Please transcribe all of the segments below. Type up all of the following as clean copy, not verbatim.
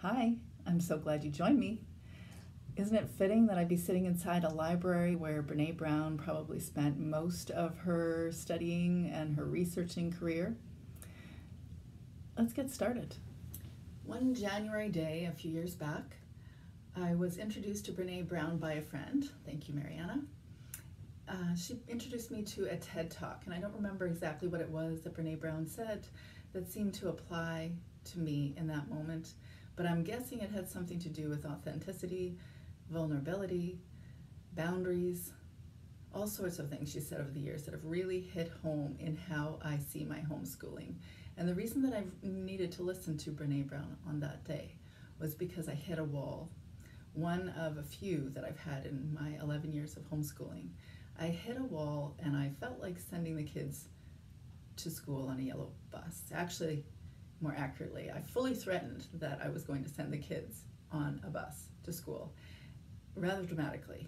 Hi, I'm so glad you joined me. Isn't it fitting that I'd be sitting inside a library where BRENE Brown probably spent most of her studying and her researching career? Let's get started. One January day a few years back, I was introduced to BRENE Brown by a friend. Thank you, Mariana. She introduced me to a TED Talk, and I don't remember exactly what it was that BRENE Brown said that seemed to apply to me in that moment, but I'm guessing it had something to do with authenticity, vulnerability, boundaries, all sorts of things she said over the years that have really hit home in how I see my homeschooling. And the reason that I needed to listen to BRENE Brown on that day was because I hit a wall, one of a few that I've had in my 11 years of homeschooling. I hit a wall and I felt like sending the kids to school on a yellow bus. Actually, more accurately, I fully threatened that I was going to send the kids on a bus to school, rather dramatically.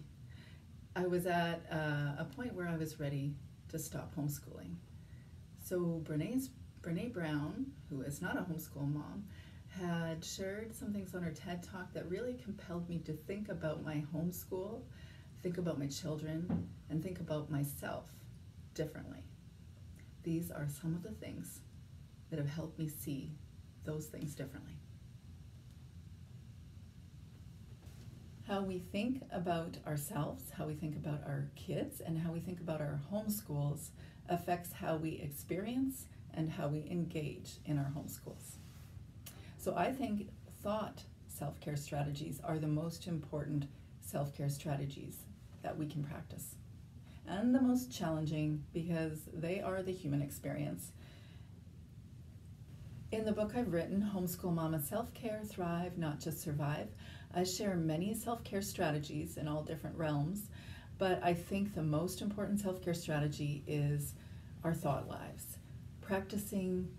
I was at a point where I was ready to stop homeschooling. So BRENE Brown, who is not a homeschool mom, had shared some things on her TED Talk that really compelled me to think about my homeschool, think about my children, and think about myself differently. These are some of the things that have helped me see those things differently. How we think about ourselves, how we think about our kids, and how we think about our homeschools affects how we experience and how we engage in our homeschools. So I think thought self-care strategies are the most important self-care strategies that we can practice, and the most challenging because they are the human experience. In the book I've written, Homeschool Mama Self-Care, Thrive, Not Just Survive, I share many self-care strategies in all different realms, but I think the most important self-care strategy is our thought lives. Practicing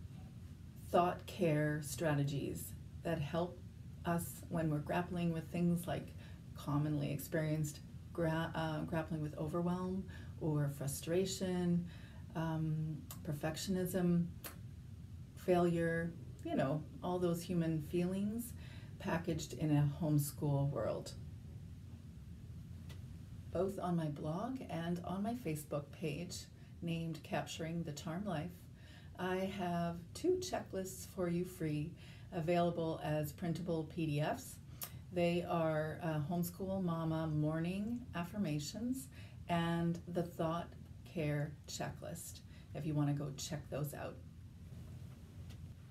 thought care strategies that help us when we're grappling with things like commonly experienced grappling with overwhelm or frustration, perfectionism, failure, all those human feelings packaged in a homeschool world. Both on my blog and on my Facebook page named Capturing the Charm Life, I have 2 checklists for you free, available as printable PDFs. They are Homeschool Mama Morning Affirmations and the Thought Care Checklist, if you want to go check those out.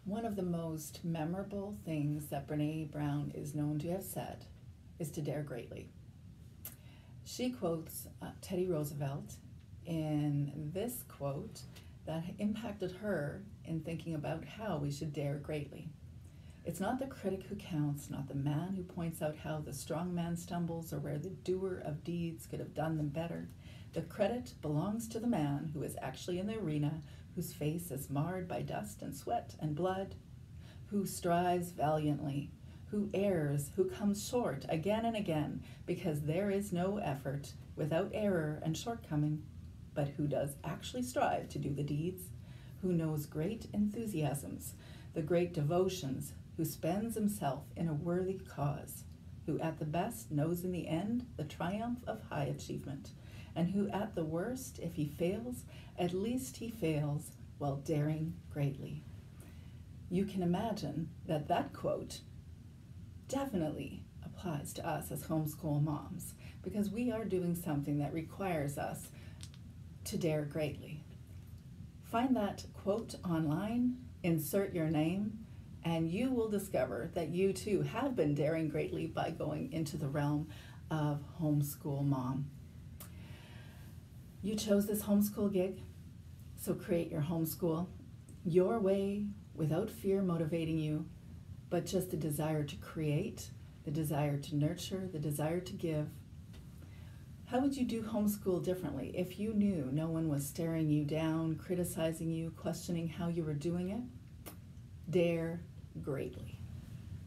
One of the most memorable things that BRENE Brown is known to have said is to dare greatly. She quotes Teddy Roosevelt in this quote that impacted her in thinking about how we should dare greatly. It's not the critic who counts, not the man who points out how the strong man stumbles or where the doer of deeds could have done them better. The credit belongs to the man who is actually in the arena, whose face is marred by dust and sweat and blood, who strives valiantly, who errs, who comes short again and again, because there is no effort without error and shortcoming, but who does actually strive to do the deeds, who knows great enthusiasms, the great devotions, who spends himself in a worthy cause, who at the best knows in the end the triumph of high achievement, and who at the worst, if he fails, at least he fails while daring greatly. You can imagine that that quote definitely applies to us as homeschool moms, because we are doing something that requires us to dare greatly. Find that quote online, insert your name, and you will discover that you too have been daring greatly by going into the realm of homeschool mom. You chose this homeschool gig, so create your homeschool your way, without fear motivating you, but just the desire to create, the desire to nurture, the desire to give. How would you do homeschool differently if you knew no one was staring you down, criticizing you, questioning how you were doing it? Dare greatly.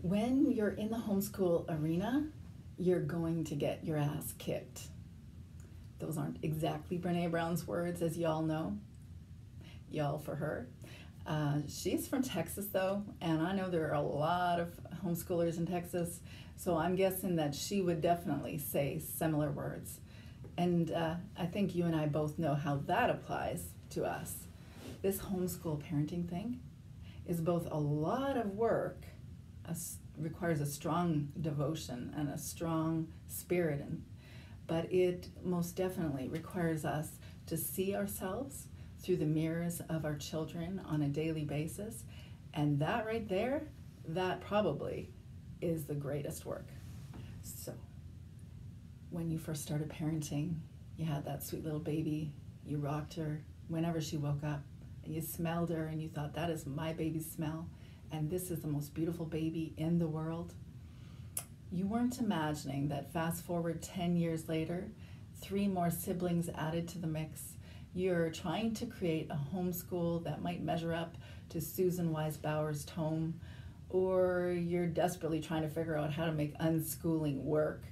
When you're in the homeschool arena, you're going to get your ass kicked. Those aren't exactly BRENE Brown's words, as y'all know. Y'all for her. She's from Texas, though, and I know there are a lot of homeschoolers in Texas, so I'm guessing that she would definitely say similar words. And I think you and I both know how that applies to us. This homeschool parenting thing is both a lot of work, requires a strong devotion and a strong spirit, but it most definitely requires us to see ourselves through the mirrors of our children on a daily basis. And that right there, that probably is the greatest work. So, when you first started parenting, you had that sweet little baby, you rocked her whenever she woke up, and you smelled her and you thought, that is my baby's smell, and this is the most beautiful baby in the world. You weren't imagining that fast forward 10 years later, 3 more siblings added to the mix, you're trying to create a homeschool that might measure up to Susan Wise Bauer's tome, or you're desperately trying to figure out how to make unschooling work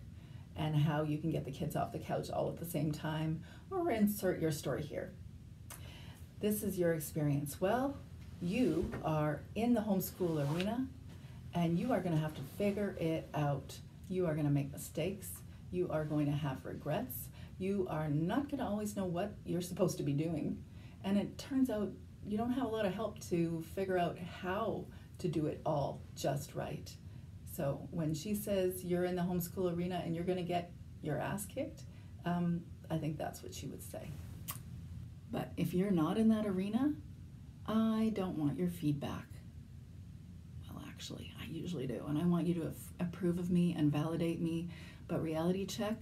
and how you can get the kids off the couch all at the same time, or insert your story here. This is your experience. Well, you are in the homeschool arena, and you are going to have to figure it out. You are going to make mistakes. You are going to have regrets. You are not going to always know what you're supposed to be doing. And it turns out you don't have a lot of help to figure out how to do it all just right. So when she says you're in the homeschool arena and you're going to get your ass kicked, I think that's what she would say. But if you're not in that arena, I don't want your feedback. Well, actually, I usually do, and I want you to approve of me and validate me. But reality check,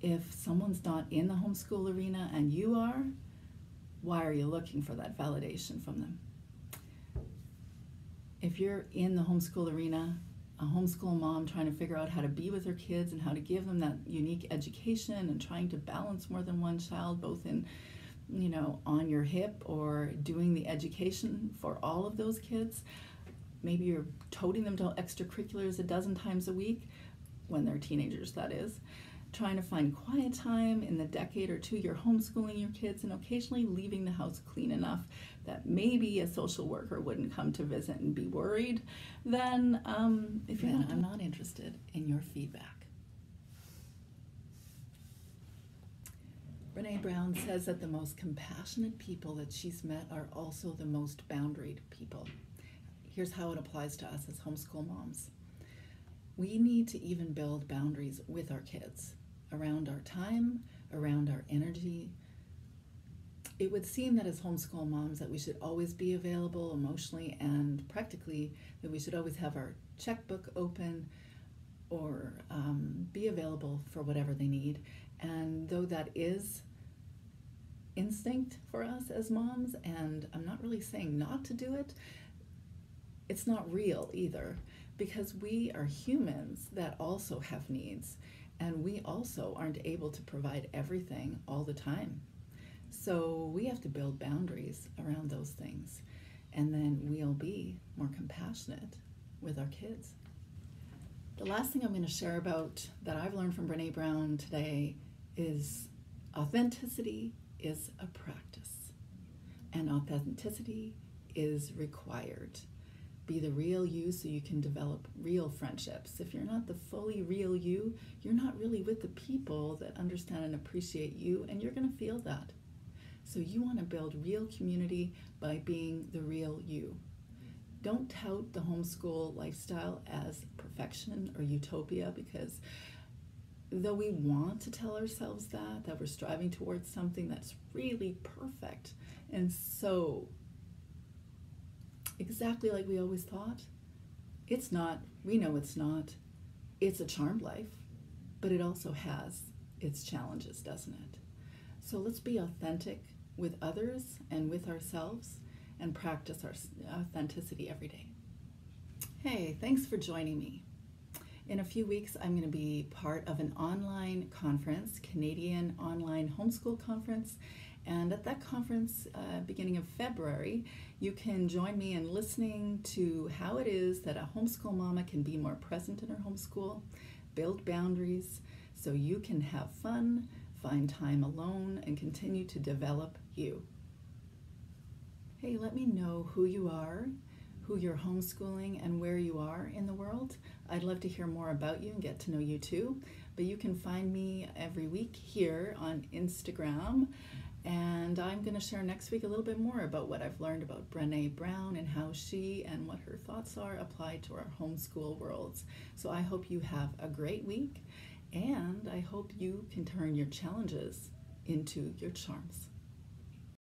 if someone's not in the homeschool arena and you are, why are you looking for that validation from them? If you're in the homeschool arena, a homeschool mom trying to figure out how to be with her kids and how to give them that unique education and trying to balance more than one child, both in, on your hip or doing the education for all of those kids. Maybe you're toting them to extracurriculars a dozen times a week, when they're teenagers, that is. Trying to find quiet time in the decade or two you're homeschooling your kids, and occasionally leaving the house clean enough that maybe a social worker wouldn't come to visit and be worried, then if you're not, I'm not interested in your feedback. BRENE Brown says that the most compassionate people that she's met are also the most boundaried people. Here's how it applies to us as homeschool moms. We need to even build boundaries with our kids around our time, around our energy. It would seem that as homeschool moms that we should always be available emotionally and practically, that we should always have our checkbook open or be available for whatever they need. And though that is instinct for us as moms, and I'm not really saying not to do it, it's not real either, because we are humans that also have needs, and we also aren't able to provide everything all the time. So we have to build boundaries around those things, and then we'll be more compassionate with our kids. The last thing I'm going to share about that I've learned from BRENE Brown today is authenticity is a practice, and authenticity is required. Be the real you so you can develop real friendships. If you're not the fully real you, you're not really with the people that understand and appreciate you, and you're going to feel that. So you want to build real community by being the real you. Don't tout the homeschool lifestyle as perfection or utopia, because though we want to tell ourselves that we're striving towards something that's really perfect and so exactly like we always thought, it's not. We know it's not. It's a charmed life, but it also has its challenges, doesn't it? So let's be authentic with others and with ourselves and practice our authenticity every day. Hey, thanks for joining me. In a few weeks, I'm going to be part of an online conference, Canadian Online Homeschool Conference. And at that conference, beginning of February, you can join me in listening to how it is that a homeschool mama can be more present in her homeschool, build boundaries so you can have fun, find time alone, and continue to develop you. Hey, Hey, let me know who you are, who you're homeschooling, and where you are in the world. I'd love to hear more about you and get to know you too. But you can find me every week here on Instagram. And I'm going to share next week a little bit more about what I've learned about BRENE Brown and how she and what her thoughts are applied to our homeschool worlds. So I hope you have a great week, and I hope you can turn your challenges into your charms.